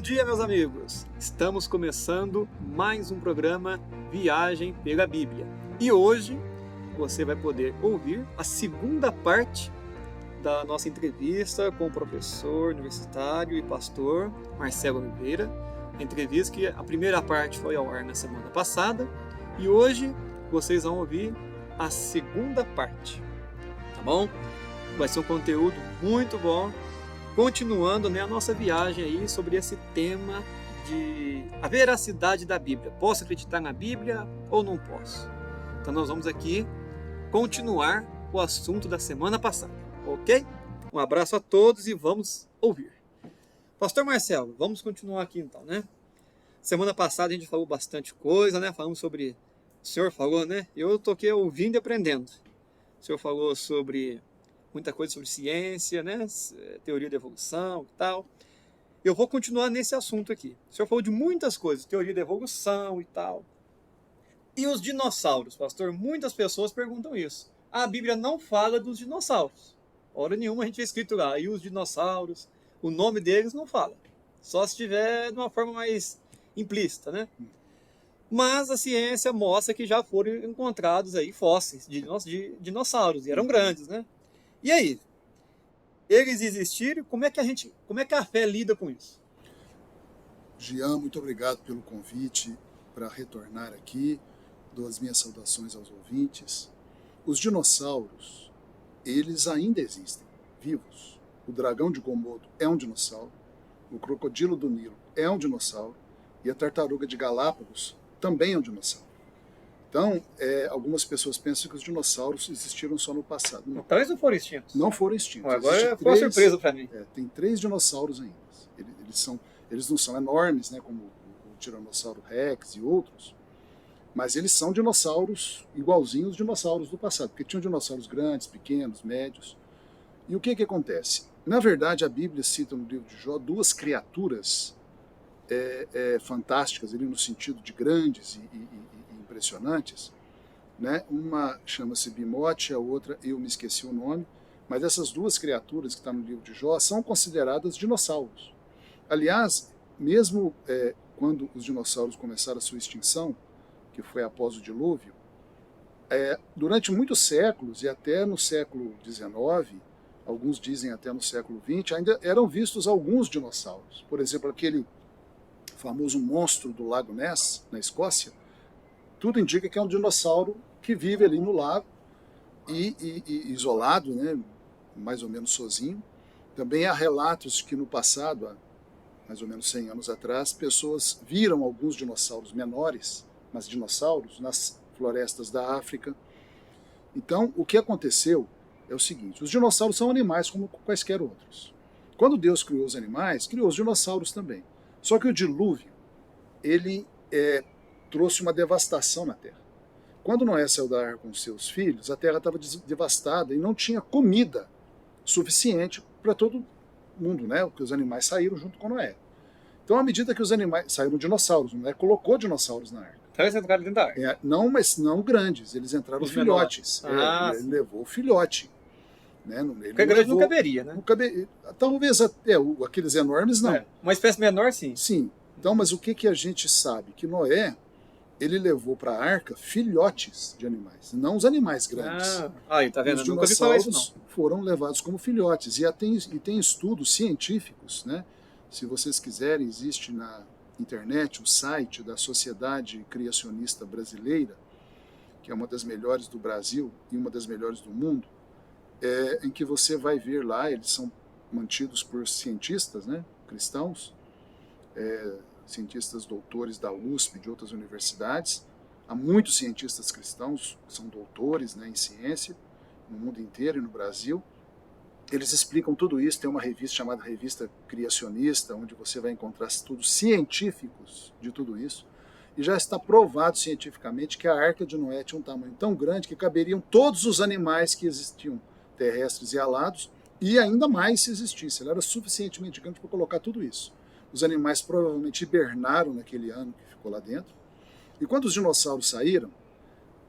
dia, meus amigos! Estamos começando mais um programa Viagem pela Bíblia. E hoje você vai poder ouvir a segunda parte da nossa entrevista com o professor universitário e pastor Marcelo Oliveira. A entrevista que a primeira parte foi ao ar na semana passada e hoje vocês vão ouvir a segunda parte, tá bom? Vai ser um conteúdo muito bom. Continuando, a nossa viagem aí sobre esse tema de a veracidade da Bíblia. Posso acreditar na Bíblia ou não posso? Então nós vamos aqui continuar o assunto da semana passada, ok? Um abraço a todos e vamos ouvir. Pastor Marcelo, vamos continuar aqui então, né? Semana passada a gente falou bastante coisa, né? Falamos sobre... O senhor falou, né? Eu estou aqui ouvindo e aprendendo. O senhor falou sobre... muita coisa sobre ciência, né? Teoria da evolução e tal. Eu vou continuar nesse assunto aqui. O senhor falou de muitas coisas, teoria da evolução e tal. E os dinossauros, pastor? Muitas pessoas perguntam isso. A Bíblia não fala dos dinossauros. Hora nenhuma a gente vê escrito lá, e os dinossauros, o nome deles não fala. Só se tiver de uma forma mais implícita, né? Mas a ciência mostra que já foram encontrados aí fósseis de dinossauros, e eram grandes, né? E aí? Eles existiram? Como é que a fé lida com isso? Jean, muito obrigado pelo convite para retornar aqui. Dou as minhas saudações aos ouvintes. Os dinossauros, eles ainda existem, vivos. O dragão de Komodo é um dinossauro, o crocodilo do Nilo é um dinossauro e a tartaruga de Galápagos também é um dinossauro. Então, algumas pessoas pensam que os dinossauros existiram só no passado. Não. Então eles não foram extintos? Não foram extintos. Agora foi uma surpresa para mim. Tem 3 dinossauros ainda. Eles não são enormes, né, como o Tiranossauro Rex e outros, mas eles são dinossauros igualzinhos os dinossauros do passado, porque tinham dinossauros grandes, pequenos, médios. E o que acontece? Na verdade, a Bíblia cita no livro de Jó 2 criaturas fantásticas, ali no sentido de grandes e impressionantes, né? Uma chama-se Bimote, a outra eu me esqueci o nome, mas essas 2 criaturas que estão no livro de Jó são consideradas dinossauros. Aliás, mesmo quando os dinossauros começaram a sua extinção, que foi após o dilúvio, durante muitos séculos, e até no século XIX, alguns dizem até no século XX, ainda eram vistos alguns dinossauros. Por exemplo, aquele famoso monstro do Lago Ness, na Escócia, tudo indica que é um dinossauro que vive ali no lago e isolado, né, mais ou menos sozinho. Também há relatos que no passado, há mais ou menos 100 anos atrás, pessoas viram alguns dinossauros menores, mas dinossauros, nas florestas da África. Então, o que aconteceu é o seguinte: os dinossauros são animais como quaisquer outros. Quando Deus criou os animais, criou os dinossauros também. Só que o dilúvio, ele trouxe uma devastação na Terra. Quando Noé saiu da arca com seus filhos, a Terra estava devastada e não tinha comida suficiente para todo mundo, né? Porque os animais saíram junto com Noé. Então, à medida que os animais... Saíram dinossauros, Noé colocou dinossauros na arca. Então eles entraram dentro da arca? Não, mas não grandes, eles entraram os filhotes. Ele levou o filhote. Né? Porque grande não caberia, né? Talvez até aqueles enormes não. Uma espécie menor, sim. Sim. Então, mas o que a gente sabe? Que Noé, ele levou para a arca filhotes de animais, não os animais grandes. Aí, tá vendo? Os dinossauros foram levados como filhotes. E tem estudos científicos, né? Se vocês quiserem, existe na internet o site da Sociedade Criacionista Brasileira, que é uma das melhores do Brasil e uma das melhores do mundo, em que você vai ver lá, eles são mantidos por cientistas, né, cristãos, cientistas doutores da USP, de outras universidades. Há muitos cientistas cristãos que são doutores, né, em ciência, no mundo inteiro e no Brasil. Eles explicam tudo isso. Tem uma revista chamada Revista Criacionista, onde você vai encontrar estudos científicos de tudo isso. E já está provado cientificamente que a Arca de Noé tinha um tamanho tão grande que caberiam todos os animais que existiam, terrestres e alados, e ainda mais se existisse. Ela era suficientemente grande para colocar tudo isso. Os animais provavelmente hibernaram naquele ano que ficou lá dentro. E quando os dinossauros saíram,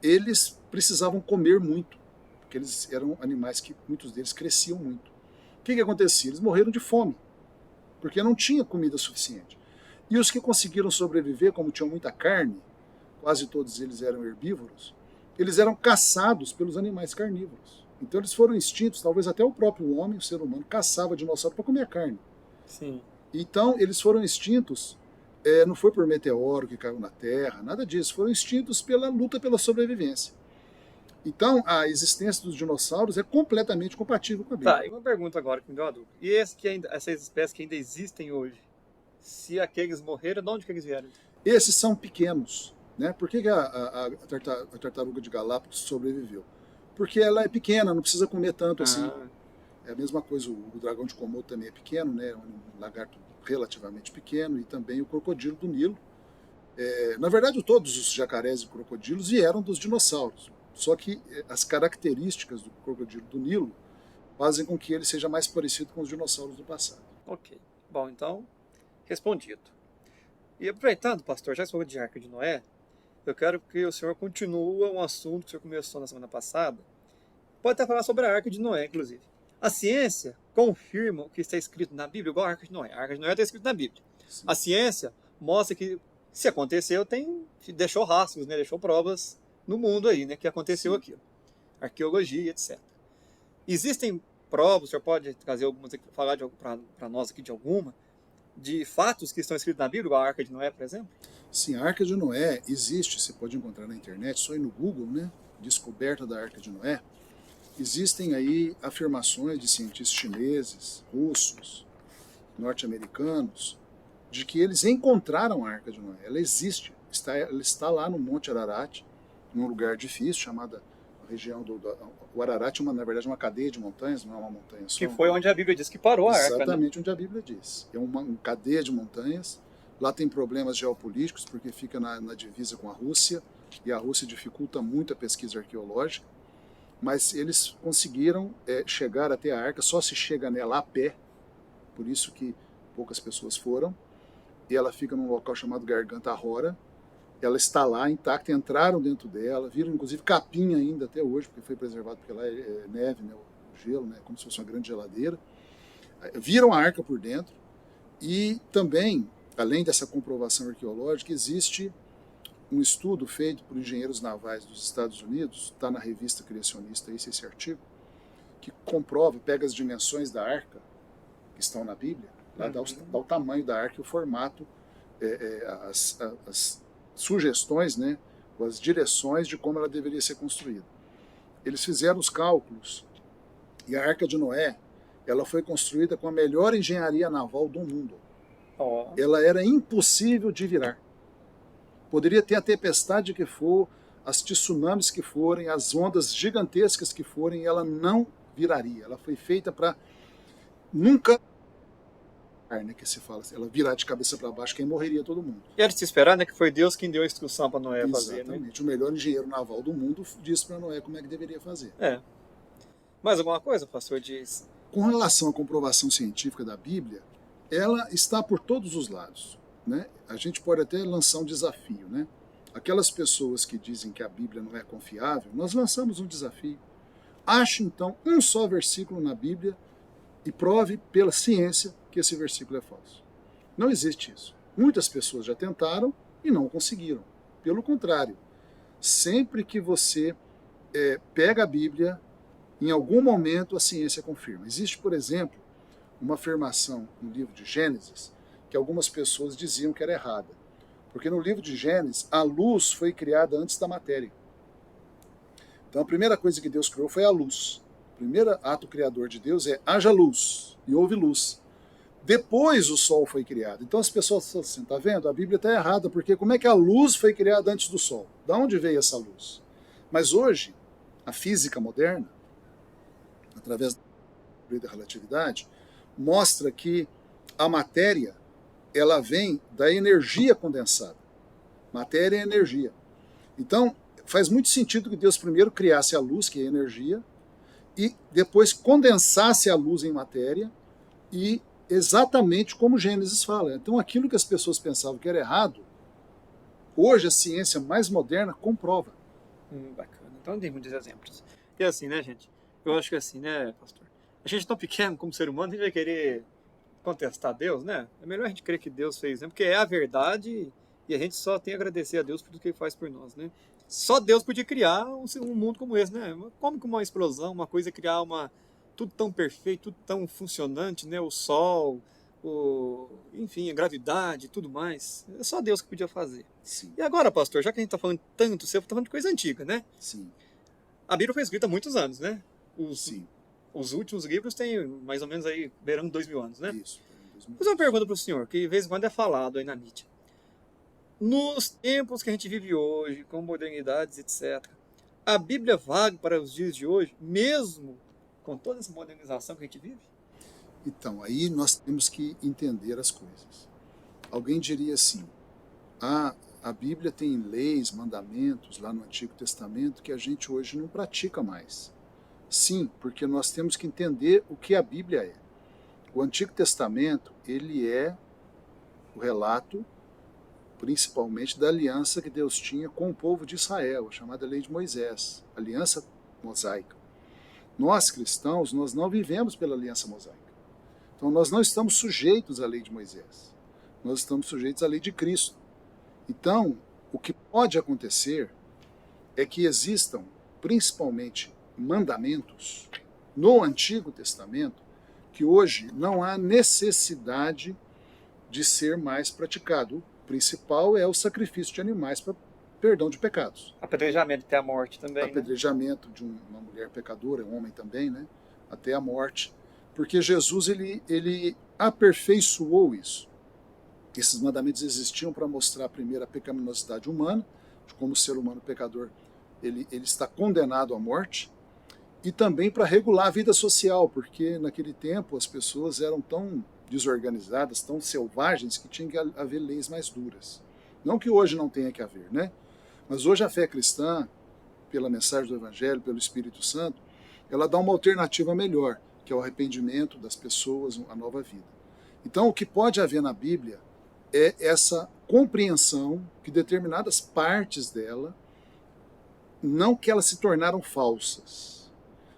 eles precisavam comer muito, porque eles eram animais que muitos deles cresciam muito. O que acontecia? Eles morreram de fome, porque não tinha comida suficiente. E os que conseguiram sobreviver, como tinham muita carne, quase todos eles eram herbívoros, eles eram caçados pelos animais carnívoros. Então eles foram extintos, talvez até o próprio homem, o ser humano, caçava dinossauro para comer carne. Sim. Então eles foram extintos, não foi por meteoro que caiu na Terra, nada disso, foram extintos pela luta pela sobrevivência. Então a existência dos dinossauros é completamente compatível com a Bíblia. Tá, e uma pergunta agora que me deu uma dúvida. E essas espécies que ainda existem hoje, se aqueles morreram, de onde que eles vieram? Esses são pequenos. Né? Por que a tartaruga de Galápagos sobreviveu? Porque ela é pequena, não precisa comer tanto assim. É a mesma coisa, o dragão de Komodo também é pequeno, né? É um lagarto relativamente pequeno, e também o crocodilo do Nilo. Na verdade, todos os jacarés e crocodilos vieram dos dinossauros. Só que as características do crocodilo do Nilo fazem com que ele seja mais parecido com os dinossauros do passado. Ok. Bom, então, respondido. E aproveitando, pastor, já que você falou de Arca de Noé, eu quero que o senhor continue um assunto que o senhor começou na semana passada. Pode até falar sobre a Arca de Noé, inclusive. A ciência confirma o que está escrito na Bíblia, igual a Arca de Noé. A Arca de Noé está escrito na Bíblia. Sim. A ciência mostra que, se aconteceu, deixou rastros, né? Deixou provas no mundo aí, né? Que aconteceu. Sim. Aquilo. Arqueologia, etc. Existem provas, o senhor pode trazer algumas, falar para nós aqui de alguma, de fatos que estão escritos na Bíblia, igual a Arca de Noé, por exemplo? Sim, a Arca de Noé existe, você pode encontrar na internet, só ir no Google, né? Descoberta da Arca de Noé. Existem aí afirmações de cientistas chineses, russos, norte-americanos, de que eles encontraram a Arca de Noé. Ela existe, ela está lá no Monte Ararat, num lugar difícil, chamada região o Ararat, na verdade, é uma cadeia de montanhas, não é uma montanha só. Que foi onde a Bíblia diz que parou a Arca. Exatamente, né? Onde a Bíblia diz. É uma cadeia de montanhas. Lá tem problemas geopolíticos, porque fica na divisa com a Rússia, e a Rússia dificulta muito a pesquisa arqueológica. Mas eles conseguiram chegar até a Arca, só se chega nela a pé, por isso que poucas pessoas foram. E ela fica num local chamado Garganta Rora. Ela está lá intacta, entraram dentro dela, viram inclusive capim ainda até hoje, porque foi preservado, porque lá é neve, né, o gelo, né, como se fosse uma grande geladeira. Viram a arca por dentro, e também, além dessa comprovação arqueológica, existe um estudo feito por engenheiros navais dos Estados Unidos, está na revista Criacionista esse artigo, que comprova, pega as dimensões da arca que estão na Bíblia, lá dá o tamanho da arca e o formato, as sugestões, né, as direções de como ela deveria ser construída. Eles fizeram os cálculos, e a Arca de Noé, ela foi construída com a melhor engenharia naval do mundo. Ela era impossível de virar. Poderia ter a tempestade que for, as tsunamis que forem, as ondas gigantescas que forem, ela não viraria. Ela foi feita para nunca, né, que se fala, ela virar de cabeça para baixo, quem morreria todo mundo. E era de se esperar, né, que foi Deus quem deu a instrução para Noé fazer. Exatamente. Né? O melhor engenheiro naval do mundo disse para Noé como é que deveria fazer. Mais alguma coisa, pastor, diz? Com relação à comprovação científica da Bíblia, ela está por todos os lados. Né? A gente pode até lançar um desafio. Né? Aquelas pessoas que dizem que a Bíblia não é confiável, nós lançamos um desafio. Ache, então, um só versículo na Bíblia e prove pela ciência que esse versículo é falso. Não existe isso. Muitas pessoas já tentaram e não conseguiram. Pelo contrário, sempre que você pega a Bíblia, em algum momento a ciência confirma. Existe, por exemplo, uma afirmação no livro de Gênesis que algumas pessoas diziam que era errada. Porque no livro de Gênesis, a luz foi criada antes da matéria. Então a primeira coisa que Deus criou foi a luz. O primeiro ato criador de Deus é haja luz, e houve luz. Depois o sol foi criado. Então as pessoas falam assim, tá vendo? A Bíblia está errada, porque como é que a luz foi criada antes do sol? Da onde veio essa luz? Mas hoje, a física moderna, através da relatividade, mostra que a matéria, ela vem da energia condensada. Matéria é energia. Então, faz muito sentido que Deus primeiro criasse a luz, que é a energia, e depois condensasse a luz em matéria, e exatamente como Gênesis fala. Então, aquilo que as pessoas pensavam que era errado, hoje a ciência mais moderna comprova. Bacana. Então, tem muitos exemplos. E assim, né, gente? Eu acho que assim, né, pastor? A gente é tão pequeno como ser humano, a gente vai querer contestar Deus, né? É melhor a gente crer que Deus fez, né? Porque é a verdade e a gente só tem a agradecer a Deus por tudo que Ele faz por nós, né? Só Deus podia criar um mundo como esse, né? Como que uma explosão, uma coisa criar tudo tão perfeito, tudo tão funcionante, né? O sol, enfim, a gravidade e tudo mais. É só Deus que podia fazer. Sim, E agora, pastor, já que a gente está falando tanto, você está falando de coisa antiga, né? sim, A Bíblia foi escrita há muitos anos, né? sim. Os últimos livros têm mais ou menos aí, beirando 2000 anos, né? Isso. Vou fazer uma pergunta para o senhor, que de vez em quando é falado aí na mídia. Nos tempos que a gente vive hoje, com modernidades, etc., a Bíblia vale para os dias de hoje, mesmo com toda essa modernização que a gente vive? Então, aí nós temos que entender as coisas. Alguém diria assim, a Bíblia tem leis, mandamentos lá no Antigo Testamento que a gente hoje não pratica mais. Sim, porque nós temos que entender o que a Bíblia é. O Antigo Testamento, ele é o relato, principalmente, da aliança que Deus tinha com o povo de Israel, a chamada Lei de Moisés, aliança mosaica. Nós, cristãos, nós não vivemos pela aliança mosaica. Então, nós não estamos sujeitos à Lei de Moisés. Nós estamos sujeitos à Lei de Cristo. Então, o que pode acontecer é que existam, principalmente, mandamentos no Antigo Testamento que hoje não há necessidade de ser mais praticado. O principal é o sacrifício de animais para perdão de pecados. Apedrejamento até a morte também, Apedrejamento de uma mulher pecadora, um homem também, né? Até a morte. Porque Jesus ele aperfeiçoou isso. Esses mandamentos existiam para mostrar primeiro a pecaminosidade humana, de como o ser humano pecador ele está condenado à morte, e também para regular a vida social, porque naquele tempo as pessoas eram tão desorganizadas, tão selvagens, que tinha que haver leis mais duras. Não que hoje não tenha que haver, né? Mas hoje a fé cristã, pela mensagem do Evangelho, pelo Espírito Santo, ela dá uma alternativa melhor, que é o arrependimento das pessoas, a nova vida. Então, o que pode haver na Bíblia é essa compreensão que determinadas partes dela, não que elas se tornaram falsas,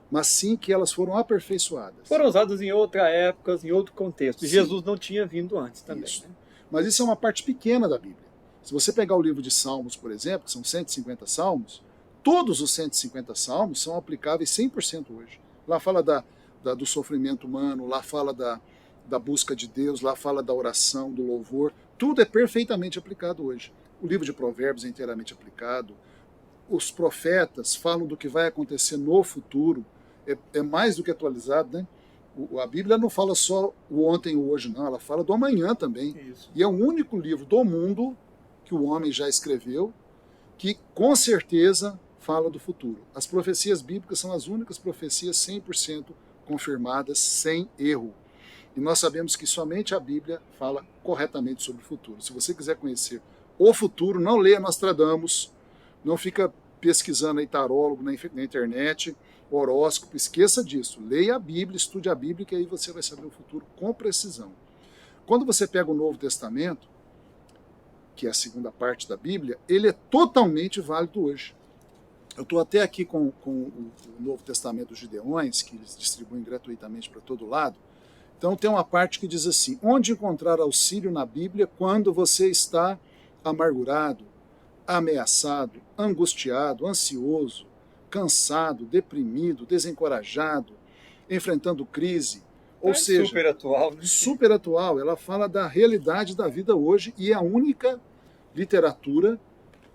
mas sim que elas foram aperfeiçoadas. Foram usadas em outra época, em outro contexto. Sim. Jesus não tinha vindo antes também. Isso. Né? Mas isso é uma parte pequena da Bíblia. Se você pegar o livro de Salmos, por exemplo, que são 150 salmos, todos os 150 salmos são aplicáveis 100% hoje. Lá fala do sofrimento humano, lá fala da busca de Deus, lá fala da oração, do louvor. Tudo é perfeitamente aplicado hoje. O livro de Provérbios é inteiramente aplicado. Os profetas falam do que vai acontecer no futuro. É mais do que atualizado, né? A Bíblia não fala só o ontem e o hoje, não. Ela fala do amanhã também. Isso. E é o único livro do mundo que o homem já escreveu que, com certeza, fala do futuro. As profecias bíblicas são as únicas profecias 100% confirmadas, sem erro. E nós sabemos que somente a Bíblia fala corretamente sobre o futuro. Se você quiser conhecer o futuro, não leia Nostradamus, não fica pesquisando aí tarólogo na internet, horóscopo, esqueça disso. Leia a Bíblia, estude a Bíblia, que aí você vai saber o futuro com precisão. Quando você pega o Novo Testamento, que é a segunda parte da Bíblia, ele é totalmente válido hoje. Eu estou até aqui com o Novo Testamento dos Gideões, que eles distribuem gratuitamente para todo lado. Então tem uma parte que diz assim: onde encontrar auxílio na Bíblia quando você está amargurado, ameaçado, angustiado, ansioso, cansado, deprimido, desencorajado, enfrentando crise. Ou seja, super atual, né? Super atual. Ela fala da realidade da vida hoje e é a única literatura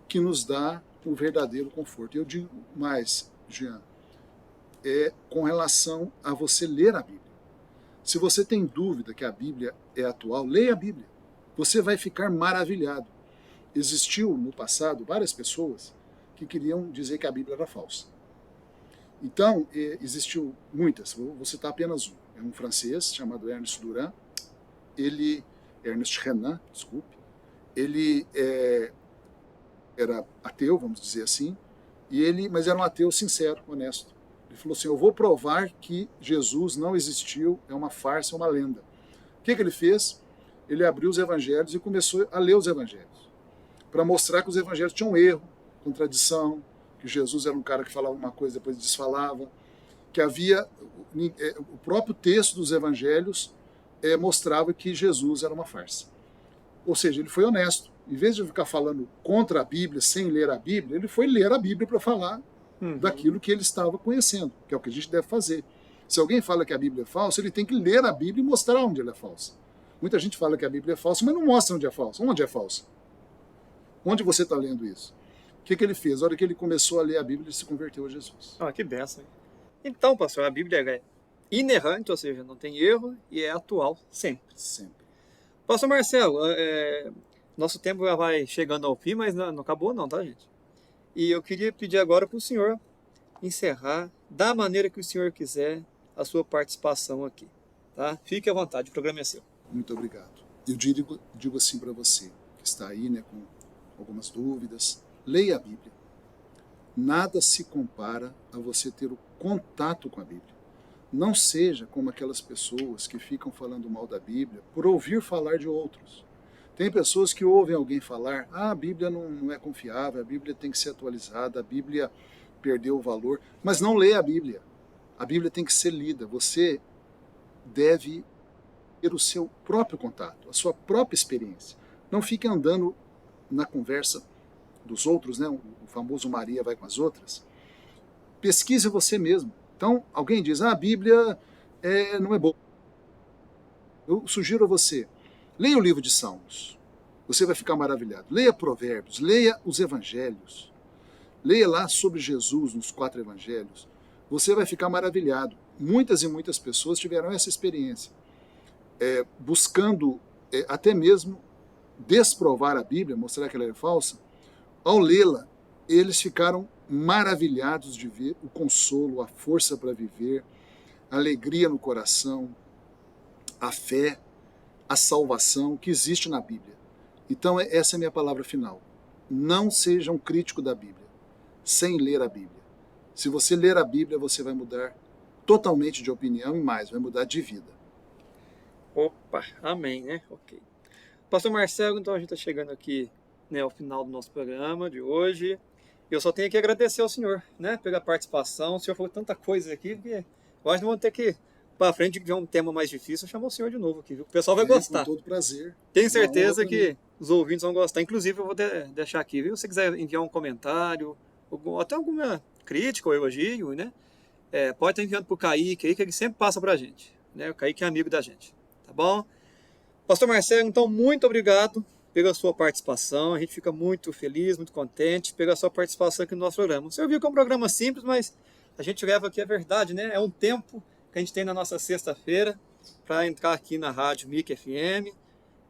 que nos dá o verdadeiro conforto. Eu digo mais, Jean, com relação a você ler a Bíblia. Se você tem dúvida que a Bíblia é atual, leia a Bíblia. Você vai ficar maravilhado. Existiu no passado várias pessoas que queriam dizer que a Bíblia era falsa. Então, existiu muitas, vou citar apenas um. É um francês chamado Ernest Renan, desculpe. Ele era ateu, vamos dizer assim, mas era um ateu sincero, honesto. Ele falou assim: eu vou provar que Jesus não existiu, é uma farsa, é uma lenda. O que ele fez? Ele abriu os evangelhos e começou a ler os evangelhos, para mostrar que os evangelhos tinham erro, contradição, que Jesus era um cara que falava uma coisa e depois desfalava, que havia o próprio texto dos evangelhos mostrava que Jesus era uma farsa. Ou seja, ele foi honesto. Em vez de ficar falando contra a Bíblia, sem ler a Bíblia, ele foi ler a Bíblia para falar daquilo que ele estava conhecendo, que é o que a gente deve fazer. Se alguém fala que a Bíblia é falsa, ele tem que ler a Bíblia e mostrar onde ela é falsa. Muita gente fala que a Bíblia é falsa, mas não mostra onde é falsa. Onde é falsa? Onde você está lendo isso? O que ele fez? Na hora que ele começou a ler a Bíblia, ele se converteu a Jesus. Ah, que benção. Então, pastor, a Bíblia é inerrante, ou seja, não tem erro e é atual sempre. Sempre. Pastor Marcelo, nosso tempo já vai chegando ao fim, mas não acabou não, tá, gente? E eu queria pedir agora para o senhor encerrar da maneira que o senhor quiser a sua participação aqui, tá? Fique à vontade, o programa é seu. Muito obrigado. Eu digo assim para você, que está aí, né, com algumas dúvidas, leia a Bíblia. Nada se compara a você ter o contato com a Bíblia. Não seja como aquelas pessoas que ficam falando mal da Bíblia por ouvir falar de outros. Tem pessoas que ouvem alguém falar, a Bíblia não é confiável, a Bíblia tem que ser atualizada, a Bíblia perdeu o valor, mas não lê a Bíblia. A Bíblia tem que ser lida. Você deve ter o seu próprio contato, a sua própria experiência. Não fique andando na conversa dos outros, né? O famoso Maria vai com as outras. Pesquise você mesmo. Então, alguém diz, a Bíblia não é boa. Eu sugiro a você, leia o livro de Salmos. Você vai ficar maravilhado. Leia Provérbios, leia os Evangelhos. Leia lá sobre Jesus nos 4 Evangelhos. Você vai ficar maravilhado. Muitas e muitas pessoas tiveram essa experiência. Buscando até mesmo desprovar a Bíblia, mostrar que ela é falsa. Ao lê-la, eles ficaram maravilhados de ver o consolo, a força para viver, a alegria no coração, a fé, a salvação que existe na Bíblia. Então, essa é a minha palavra final. Não seja um crítico da Bíblia, sem ler a Bíblia. Se você ler a Bíblia, você vai mudar totalmente de opinião e mais, vai mudar de vida. Opa, amém, né? Ok. Pastor Marcelo, então a gente está chegando aqui, né, ao final do nosso programa de hoje. Eu só tenho que agradecer ao senhor, né, pela participação. O senhor falou tanta coisa aqui que eu acho que vamos ter que ir para frente, de um tema mais difícil, chamar o senhor de novo aqui, viu? O pessoal vai gostar. Com todo prazer. Tenho certeza que os ouvintes vão gostar. Inclusive, eu vou deixar aqui, viu? Se você quiser enviar um comentário, até alguma crítica ou elogio, né? Pode estar enviando para o Kaique aí, que ele sempre passa para a gente, né? O Kaique é amigo da gente, tá bom? Pastor Marcelo, então, muito obrigado pela sua participação. A gente fica muito feliz, muito contente pela sua participação aqui no nosso programa. Você viu que é um programa simples, mas a gente leva aqui a verdade, né? É um tempo que a gente tem na nossa sexta-feira para entrar aqui na rádio MIC FM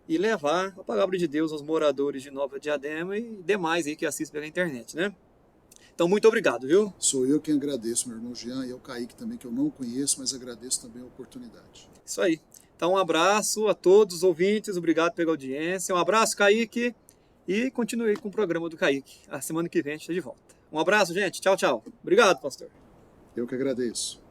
e levar a palavra de Deus aos moradores de Nova Diadema e demais aí que assistem pela internet, né? Então, muito obrigado, viu? Sou eu quem agradeço, meu irmão Jean, e ao Kaique também, que eu não conheço, mas agradeço também a oportunidade. Isso aí. Então, um abraço a todos os ouvintes, obrigado pela audiência. Um abraço, Kaique, e continue com o programa do Kaique. A semana que vem a gente está de volta. Um abraço, gente. Tchau, tchau. Obrigado, pastor. Eu que agradeço.